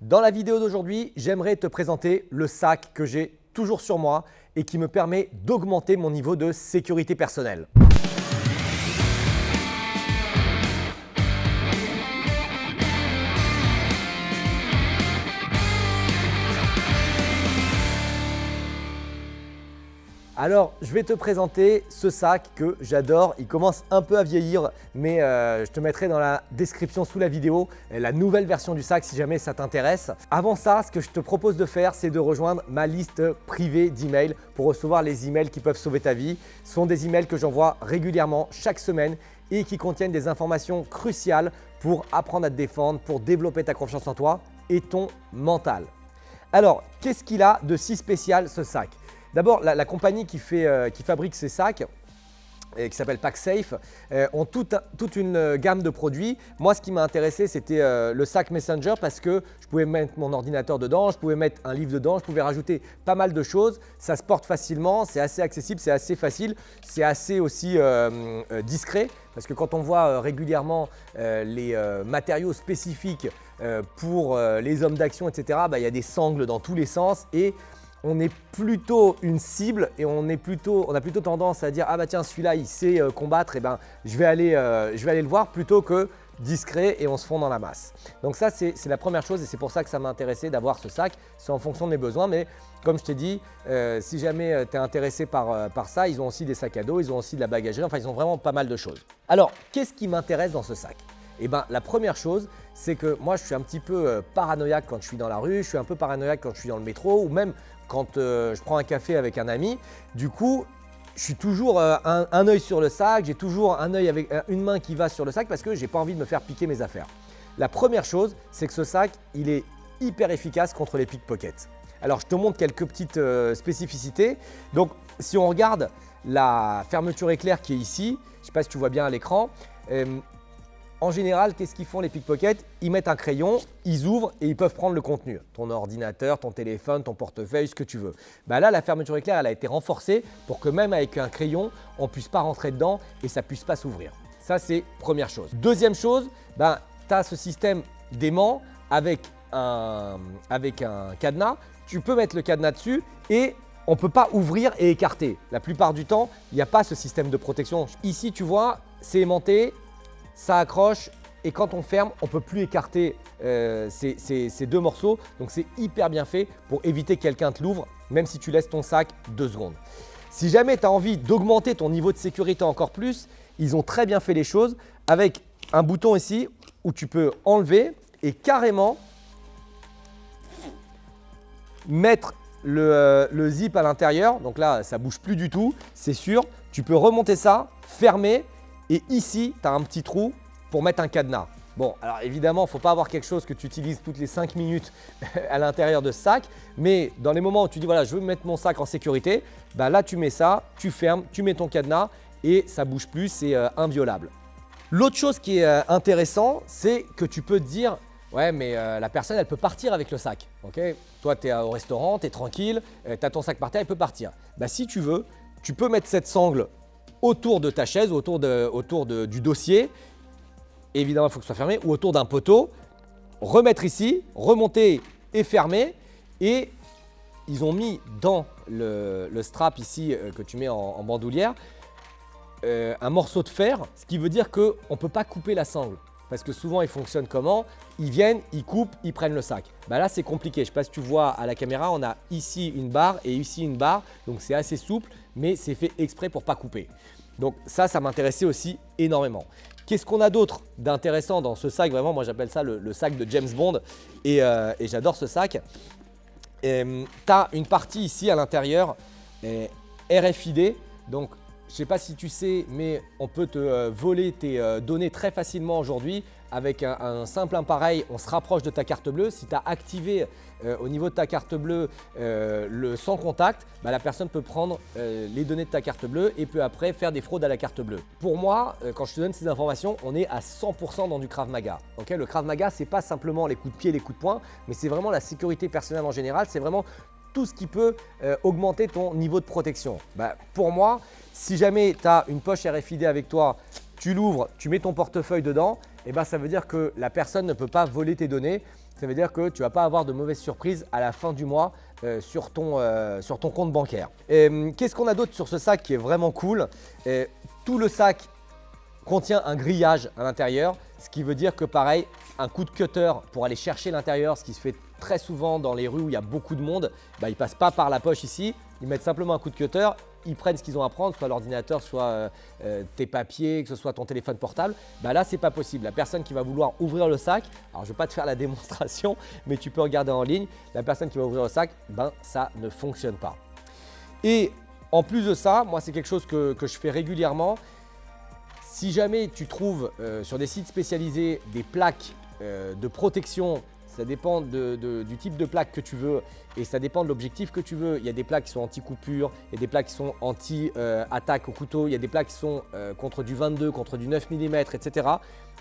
Dans la vidéo d'aujourd'hui, j'aimerais te présenter le sac que j'ai toujours sur moi et qui me permet d'augmenter mon niveau de sécurité personnelle. Alors, je vais te présenter ce sac que j'adore. Il commence un peu à vieillir, mais je te mettrai dans la description sous la vidéo la nouvelle version du sac si jamais ça t'intéresse. Avant ça, ce que je te propose de faire, c'est de rejoindre ma liste privée d'emails pour recevoir les emails qui peuvent sauver ta vie. Ce sont des emails que j'envoie régulièrement chaque semaine et qui contiennent des informations cruciales pour apprendre à te défendre, pour développer ta confiance en toi et ton mental. Alors, qu'est-ce qu'il a de si spécial ce sac ? D'abord, la compagnie qui fabrique ces sacs, qui s'appelle PacSafe, ont toute une gamme de produits. Moi, ce qui m'a intéressé, c'était le sac Messenger parce que je pouvais mettre mon ordinateur dedans, je pouvais mettre un livre dedans, je pouvais rajouter pas mal de choses. Ça se porte facilement, c'est assez accessible, c'est assez facile, c'est assez aussi discret parce que quand on voit régulièrement les matériaux spécifiques pour les hommes d'action, etc., il y a des sangles dans tous les sens et on est plutôt une cible et on a plutôt tendance à dire « Ah bah tiens, celui-là, il sait combattre, et ben, je vais aller le voir » plutôt que discret et on se fond dans la masse. Donc ça, c'est la première chose et c'est pour ça que ça m'a intéressé d'avoir ce sac. C'est en fonction de mes besoins, mais comme je t'ai dit, si jamais tu es intéressé par ça, ils ont aussi des sacs à dos, ils ont aussi de la bagagerie, enfin ils ont vraiment pas mal de choses. Alors, qu'est-ce qui m'intéresse dans ce sac ? Eh ben, la première chose, c'est que moi, je suis un petit peu paranoïaque quand je suis dans la rue, je suis un peu paranoïaque quand je suis dans le métro ou même quand je prends un café avec un ami. Du coup, je suis toujours un œil sur le sac, j'ai toujours un œil avec une main qui va sur le sac parce que je n'ai pas envie de me faire piquer mes affaires. La première chose, c'est que ce sac, il est hyper efficace contre les pickpockets. Alors, je te montre quelques petites spécificités. Donc, si on regarde la fermeture éclair qui est ici, je ne sais pas si tu vois bien à l'écran, en général, qu'est-ce qu'ils font les pickpockets ? Ils mettent un crayon, ils ouvrent et ils peuvent prendre le contenu. Ton ordinateur, ton téléphone, ton portefeuille, ce que tu veux. Là, la fermeture éclair, elle a été renforcée pour que même avec un crayon, on ne puisse pas rentrer dedans et ça ne puisse pas s'ouvrir. Ça, c'est première chose. Deuxième chose, tu as ce système d'aimant avec un cadenas. Tu peux mettre le cadenas dessus et on ne peut pas ouvrir et écarter. La plupart du temps, il n'y a pas ce système de protection. Ici, tu vois, c'est aimanté. Ça accroche et quand on ferme, on ne peut plus écarter ces deux morceaux. Donc, c'est hyper bien fait pour éviter que quelqu'un te l'ouvre, même si tu laisses ton sac 2 secondes. Si jamais tu as envie d'augmenter ton niveau de sécurité encore plus, ils ont très bien fait les choses avec un bouton ici où tu peux enlever et carrément mettre le zip à l'intérieur. Donc là, ça ne bouge plus du tout, c'est sûr. Tu peux remonter ça, fermer. Et ici, tu as un petit trou pour mettre un cadenas. Bon, alors évidemment, il ne faut pas avoir quelque chose que tu utilises toutes les 5 minutes à l'intérieur de ce sac. Mais dans les moments où tu dis, voilà, je veux mettre mon sac en sécurité, là, tu mets ça, tu fermes, tu mets ton cadenas et ça ne bouge plus, c'est inviolable. L'autre chose qui est intéressant, c'est que tu peux te dire, ouais, mais la personne, elle peut partir avec le sac. Okay, toi, tu es au restaurant, tu es tranquille, tu as ton sac par terre, elle peut partir. Si tu veux, tu peux mettre cette sangle autour de ta chaise, autour du dossier, évidemment il faut que ce soit fermé, ou autour d'un poteau, remettre ici, remonter et fermer. Et ils ont mis dans le strap ici que tu mets en bandoulière un morceau de fer, ce qui veut dire qu'on ne peut pas couper la sangle. Parce que souvent, ils fonctionnent comment ? Ils viennent, ils coupent, ils prennent le sac. Là, c'est compliqué. Je ne sais pas si tu vois à la caméra, on a ici une barre et ici une barre. Donc, c'est assez souple, mais c'est fait exprès pour ne pas couper. Donc, ça m'intéressait aussi énormément. Qu'est-ce qu'on a d'autre d'intéressant dans ce sac ? Vraiment, moi, j'appelle ça le sac de James Bond et j'adore ce sac. Tu as une partie ici à l'intérieur RFID. Donc, je ne sais pas si tu sais, mais on peut te voler tes données très facilement aujourd'hui. Avec un simple appareil, on se rapproche de ta carte bleue. Si tu as activé au niveau de ta carte bleue le sans contact, la personne peut prendre les données de ta carte bleue et peut après faire des fraudes à la carte bleue. Pour moi, quand je te donne ces informations, on est à 100% dans du Krav Maga. Okay, le Krav Maga, ce n'est pas simplement les coups de pied, les coups de poing, mais c'est vraiment la sécurité personnelle en général. C'est vraiment tout ce qui peut augmenter ton niveau de protection. Pour moi, si jamais tu as une poche RFID avec toi, tu l'ouvres, tu mets ton portefeuille dedans, et ça veut dire que la personne ne peut pas voler tes données Ça veut dire que tu ne vas pas avoir de mauvaises surprises à la fin du mois sur ton compte bancaire. Qu'est-ce qu'on a d'autre sur ce sac qui est vraiment cool? Tout le sac contient un grillage à l'intérieur, ce qui veut dire que pareil, un coup de cutter pour aller chercher l'intérieur, ce qui se fait très souvent dans les rues où il y a beaucoup de monde, bah, ils ne passent pas par la poche ici, ils mettent simplement un coup de cutter, ils prennent ce qu'ils ont à prendre, soit l'ordinateur, soit tes papiers, que ce soit ton téléphone portable. Bah là, c'est pas possible. La personne qui va vouloir ouvrir le sac, alors je ne vais pas te faire la démonstration, mais tu peux regarder en ligne, la personne qui va ouvrir le sac, ben, ça ne fonctionne pas. Et en plus de ça, moi c'est quelque chose que je fais régulièrement. Si jamais tu trouves sur des sites spécialisés des plaques de protection, ça dépend du type de plaque que tu veux et ça dépend de l'objectif que tu veux. Il y a des plaques qui sont anti-coupure, il y a des plaques qui sont anti-attaque au couteau, il y a des plaques qui sont contre du 22, contre du 9 mm, etc.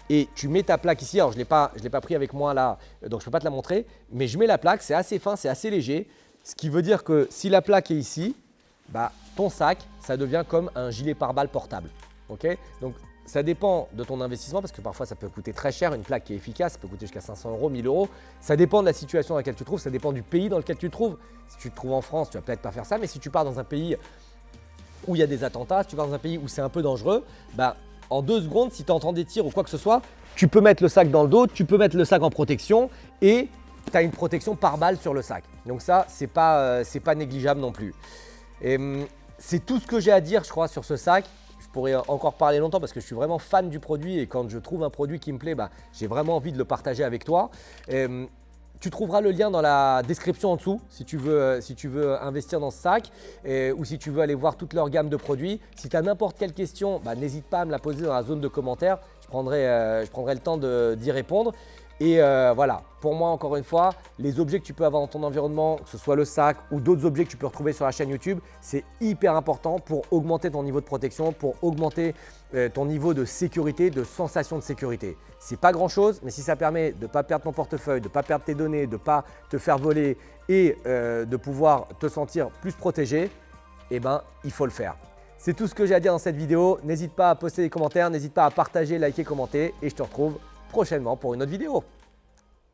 Et tu mets ta plaque ici, alors je ne l'ai pas pris avec moi là, donc je ne peux pas te la montrer, mais je mets la plaque, c'est assez fin, c'est assez léger, ce qui veut dire que si la plaque est ici, bah, ton sac, ça devient comme un gilet pare-balles portable. Okay, donc, ça dépend de ton investissement parce que parfois ça peut coûter très cher. Une plaque qui est efficace, ça peut coûter jusqu'à 500 €, 1000 €. Ça dépend de la situation dans laquelle tu te trouves, ça dépend du pays dans lequel tu te trouves. Si tu te trouves en France, tu vas peut-être pas faire ça, mais si tu pars dans un pays où il y a des attentats, si tu pars dans un pays où c'est un peu dangereux, bah, en 2 secondes, si tu entends des tirs ou quoi que ce soit, tu peux mettre le sac dans le dos, tu peux mettre le sac en protection et tu as une protection par balle sur le sac. Donc ça, c'est pas négligeable non plus. C'est tout ce que j'ai à dire, je crois, sur ce sac. Je pourrais encore parler longtemps parce que je suis vraiment fan du produit et quand je trouve un produit qui me plaît, bah, j'ai vraiment envie de le partager avec toi. Tu trouveras le lien dans la description en dessous si tu veux investir dans ce sac ou si tu veux aller voir toute leur gamme de produits. Si tu as n'importe quelle question, bah, n'hésite pas à me la poser dans la zone de commentaires. Je prendrai le temps d'y répondre. Et voilà, pour moi encore une fois, les objets que tu peux avoir dans ton environnement, que ce soit le sac ou d'autres objets que tu peux retrouver sur la chaîne YouTube, c'est hyper important pour augmenter ton niveau de protection, pour augmenter ton niveau de sécurité, de sensation de sécurité. C'est pas grand chose, mais si ça permet de ne pas perdre ton portefeuille, de ne pas perdre tes données, de ne pas te faire voler et de pouvoir te sentir plus protégé, eh ben, il faut le faire. C'est tout ce que j'ai à dire dans cette vidéo. N'hésite pas à poster des commentaires, n'hésite pas à partager, liker, commenter et je te retrouve prochainement pour une autre vidéo.